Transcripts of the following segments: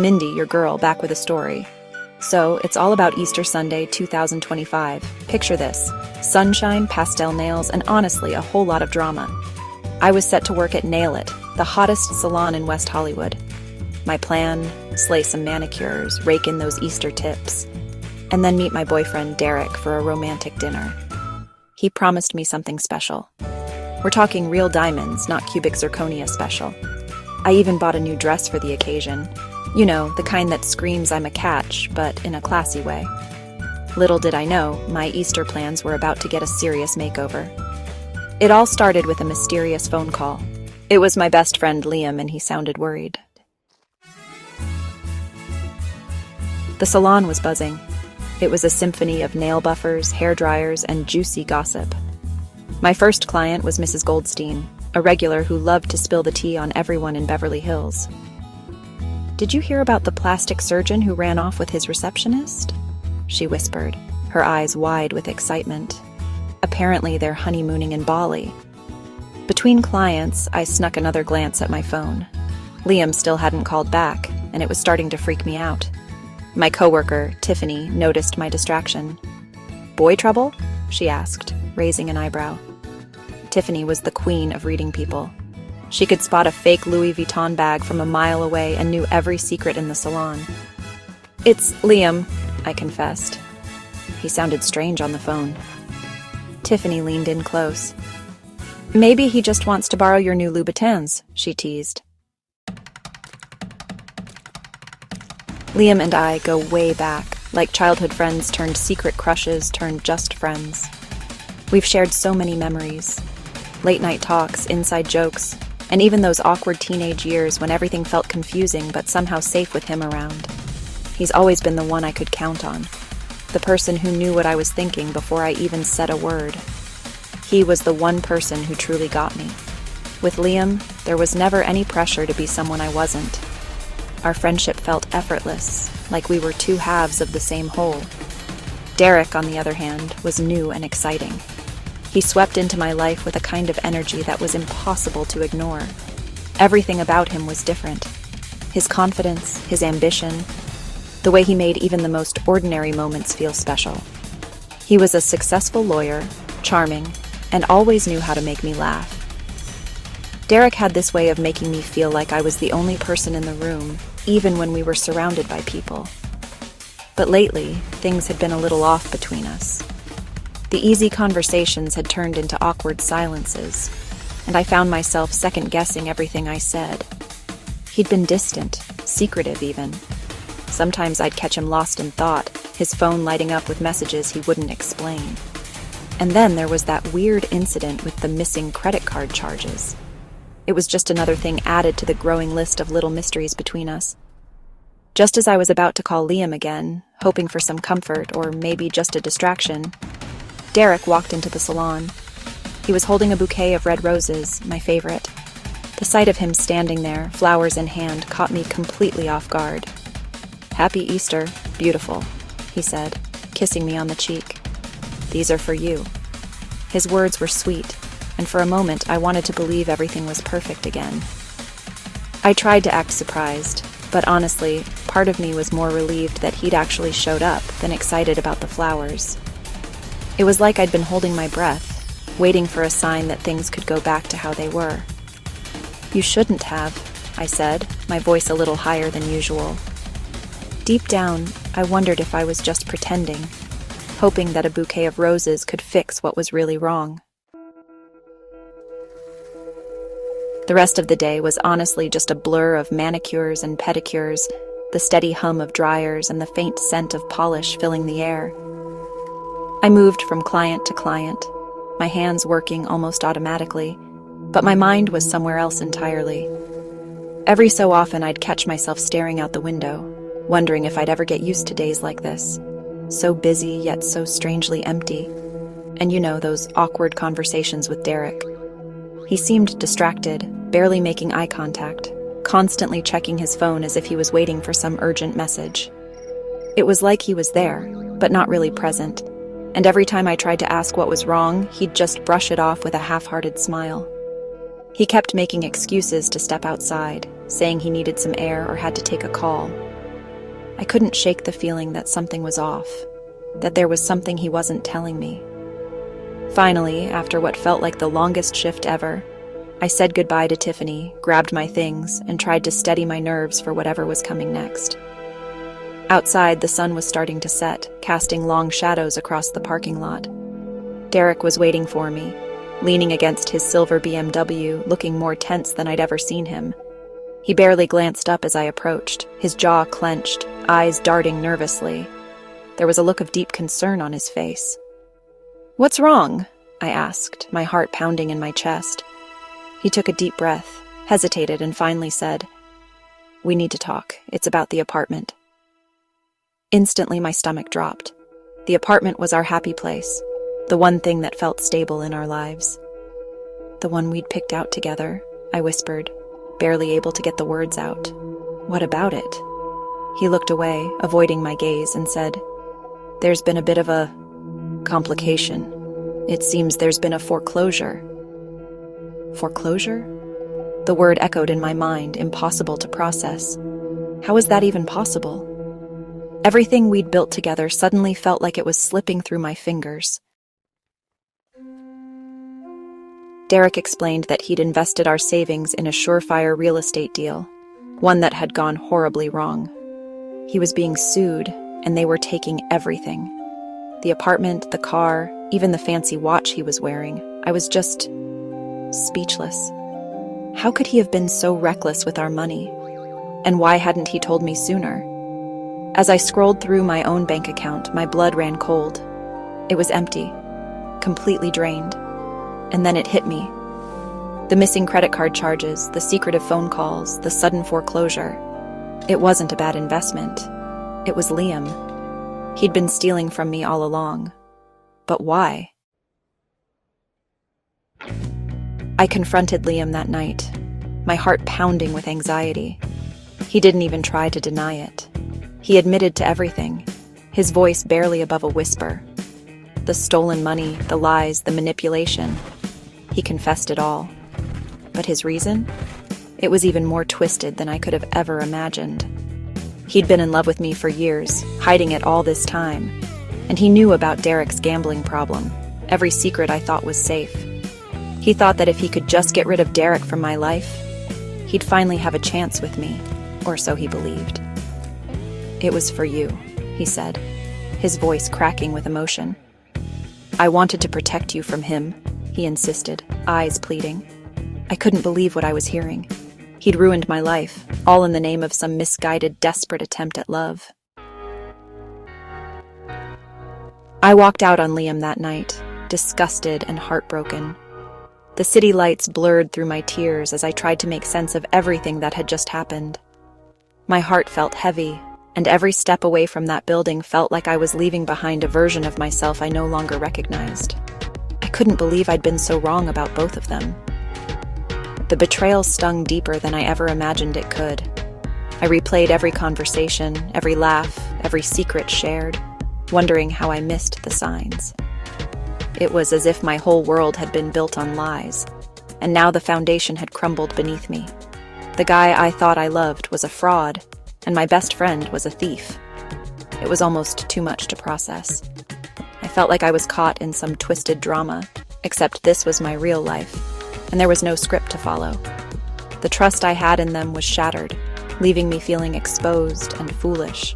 Mindy, your girl, back with a story. So, it's all about Easter Sunday 2025. Picture this: sunshine, pastel nails, and honestly, a whole lot of drama. I was set to work at Nail It, the hottest salon in West Hollywood. My plan: slay some manicures, rake in those Easter tips, and then meet my boyfriend Derek for a romantic dinner. He promised me something special. We're talking real diamonds, not cubic zirconia special. I even bought a new dress for the occasion. You know, the kind that screams I'm a catch, but in a classy way. Little did I know, my Easter plans were about to get a serious makeover. It all started with a mysterious phone call. It was my best friend Liam, and he sounded worried. The salon was buzzing. It was a symphony of nail buffers, hair dryers, and juicy gossip. My first client was Mrs. Goldstein, a regular who loved to spill the tea on everyone in Beverly Hills. "Did you hear about the plastic surgeon who ran off with his receptionist?" she whispered, her eyes wide with excitement. Apparently they're honeymooning in Bali. Between clients, I snuck another glance at my phone. Liam still hadn't called back, and it was starting to freak me out. My coworker, Tiffany, noticed my distraction. "Boy trouble?" she asked, raising an eyebrow. Tiffany was the queen of reading people. She could spot a fake Louis Vuitton bag from a mile away and knew every secret in the salon. "It's Liam," I confessed. He sounded strange on the phone. Tiffany leaned in close. "Maybe he just wants to borrow your new Louboutins," she teased. Liam and I go way back, like childhood friends turned secret crushes turned just friends. We've shared so many memories. Late-night talks, inside jokes, and even those awkward teenage years when everything felt confusing but somehow safe with him around. He's always been the one I could count on, the person who knew what I was thinking before I even said a word. He was the one person who truly got me. With Liam, there was never any pressure to be someone I wasn't. Our friendship felt effortless, like we were two halves of the same whole. Derek, on the other hand, was new and exciting. He swept into my life with a kind of energy that was impossible to ignore. Everything about him was different. His confidence, his ambition, the way he made even the most ordinary moments feel special. He was a successful lawyer, charming, and always knew how to make me laugh. Derek had this way of making me feel like I was the only person in the room, even when we were surrounded by people. But lately, things had been a little off between us. The easy conversations had turned into awkward silences, and I found myself second-guessing everything I said. He'd been distant, secretive even. Sometimes I'd catch him lost in thought, his phone lighting up with messages he wouldn't explain. And then there was that weird incident with the missing credit card charges. It was just another thing added to the growing list of little mysteries between us. Just as I was about to call Liam again, hoping for some comfort or maybe just a distraction, Derek walked into the salon. He was holding a bouquet of red roses, my favorite. The sight of him standing there, flowers in hand, caught me completely off guard. "Happy Easter, beautiful," he said, kissing me on the cheek. "These are for you." His words were sweet, and for a moment I wanted to believe everything was perfect again. I tried to act surprised, but honestly, part of me was more relieved that he'd actually showed up than excited about the flowers. It was like I'd been holding my breath, waiting for a sign that things could go back to how they were. "You shouldn't have," I said, my voice a little higher than usual. Deep down, I wondered if I was just pretending, hoping that a bouquet of roses could fix what was really wrong. The rest of the day was honestly just a blur of manicures and pedicures, the steady hum of dryers, and the faint scent of polish filling the air. I moved from client to client, my hands working almost automatically, but my mind was somewhere else entirely. Every so often I'd catch myself staring out the window, wondering if I'd ever get used to days like this, so busy yet so strangely empty. And you know, those awkward conversations with Derek. He seemed distracted, barely making eye contact, constantly checking his phone as if he was waiting for some urgent message. It was like he was there, but not really present, and every time I tried to ask what was wrong, he'd just brush it off with a half-hearted smile. He kept making excuses to step outside, saying he needed some air or had to take a call, I couldn't shake the feeling that something was off, that there was something he wasn't telling me. Finally, after what felt like the longest shift ever, I said goodbye to Tiffany, grabbed my things, and tried to steady my nerves for whatever was coming next. Outside, the sun was starting to set, casting long shadows across the parking lot. Derek was waiting for me, leaning against his silver BMW, looking more tense than I'd ever seen him. He barely glanced up as I approached, his jaw clenched, eyes darting nervously. There was a look of deep concern on his face. "What's wrong?" I asked, my heart pounding in my chest. He took a deep breath, hesitated, and finally said, "We need to talk. It's about the apartment." Instantly, my stomach dropped. The apartment was our happy place, the one thing that felt stable in our lives. "The one we'd picked out together," I whispered, barely able to get the words out. "What about it?" He looked away, avoiding my gaze, and said, "There's been a bit of a complication. It seems there's been a foreclosure." Foreclosure? The word echoed in my mind, impossible to process. How was that even possible? Everything we'd built together suddenly felt like it was slipping through my fingers. Derek explained that he'd invested our savings in a surefire real estate deal, one that had gone horribly wrong. He was being sued, and they were taking everything. The apartment, the car, even the fancy watch he was wearing. I was just speechless. How could he have been so reckless with our money? And why hadn't he told me sooner? As I scrolled through my own bank account, my blood ran cold. It was empty, completely drained. And then it hit me. The missing credit card charges, the secretive phone calls, the sudden foreclosure. It wasn't a bad investment. It was Liam. He'd been stealing from me all along. But why? I confronted Liam that night, my heart pounding with anxiety. He didn't even try to deny it. He admitted to everything, his voice barely above a whisper. The stolen money, the lies, the manipulation. He confessed it all. But his reason? It was even more twisted than I could have ever imagined. He'd been in love with me for years, hiding it all this time. And he knew about Derek's gambling problem, every secret I thought was safe. He thought that if he could just get rid of Derek from my life, he'd finally have a chance with me, or so he believed. "It was for you," he said, his voice cracking with emotion. "I wanted to protect you from him," he insisted, eyes pleading. I couldn't believe what I was hearing. He'd ruined my life, all in the name of some misguided, desperate attempt at love. I walked out on Liam that night, disgusted and heartbroken. The city lights blurred through my tears as I tried to make sense of everything that had just happened. My heart felt heavy, and every step away from that building felt like I was leaving behind a version of myself I no longer recognized. I couldn't believe I'd been so wrong about both of them. The betrayal stung deeper than I ever imagined it could. I replayed every conversation, every laugh, every secret shared, wondering how I missed the signs. It was as if my whole world had been built on lies, and now the foundation had crumbled beneath me. The guy I thought I loved was a fraud, and my best friend was a thief. It was almost too much to process. I felt like I was caught in some twisted drama, except this was my real life, and there was no script to follow. The trust I had in them was shattered, leaving me feeling exposed and foolish.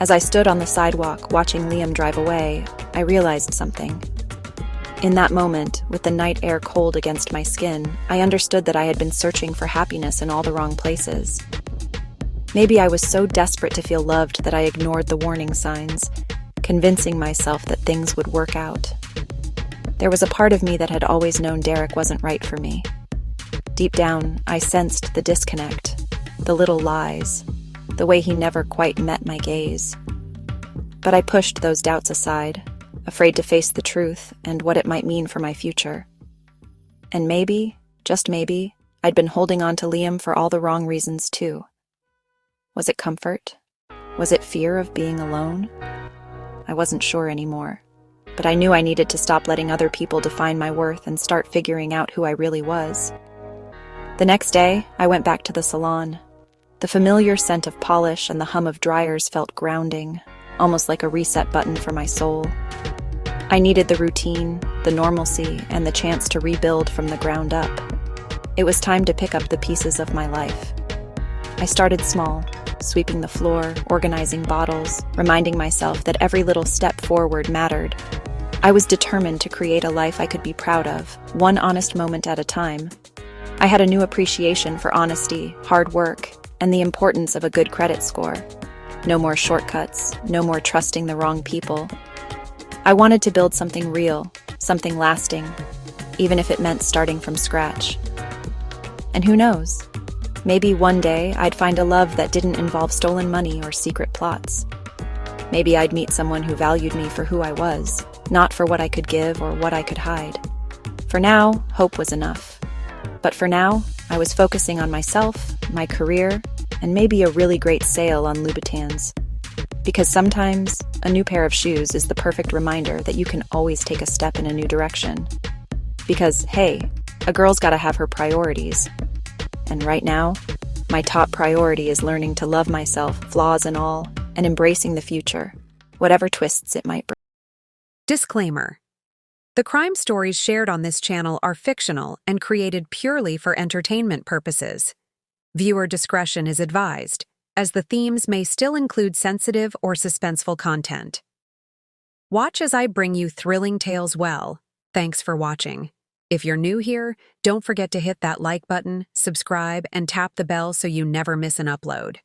As I stood on the sidewalk watching Liam drive away, I realized something. In that moment, with the night air cold against my skin, I understood that I had been searching for happiness in all the wrong places. Maybe I was so desperate to feel loved that I ignored the warning signs, convincing myself that things would work out. There was a part of me that had always known Derek wasn't right for me. Deep down, I sensed the disconnect, the little lies, the way he never quite met my gaze. But I pushed those doubts aside, afraid to face the truth and what it might mean for my future. And maybe, just maybe, I'd been holding on to Liam for all the wrong reasons too. Was it comfort? Was it fear of being alone? I wasn't sure anymore, but I knew I needed to stop letting other people define my worth and start figuring out who I really was. The next day, I went back to the salon. The familiar scent of polish and the hum of dryers felt grounding, almost like a reset button for my soul. I needed the routine, the normalcy, and the chance to rebuild from the ground up. It was time to pick up the pieces of my life. I started small, sweeping the floor, organizing bottles, reminding myself that every little step forward mattered. I was determined to create a life I could be proud of, one honest moment at a time. I had a new appreciation for honesty, hard work, and the importance of a good credit score. No more shortcuts, no more trusting the wrong people. I wanted to build something real, something lasting, even if it meant starting from scratch. And who knows? Maybe one day I'd find a love that didn't involve stolen money or secret plots. Maybe I'd meet someone who valued me for who I was, not for what I could give or what I could hide. For now, hope was enough. But for now, I was focusing on myself, my career, and maybe a really great sale on Louboutins. Because sometimes, a new pair of shoes is the perfect reminder that you can always take a step in a new direction. Because, hey, a girl's gotta have her priorities. And right now, my top priority is learning to love myself, flaws and all, and embracing the future, whatever twists it might bring. Disclaimer. The crime stories shared on this channel are fictional and created purely for entertainment purposes. Viewer discretion is advised, as the themes may still include sensitive or suspenseful content. Watch as I bring you thrilling tales well. Thanks for watching. If you're new here, don't forget to hit that like button, subscribe, and tap the bell so you never miss an upload.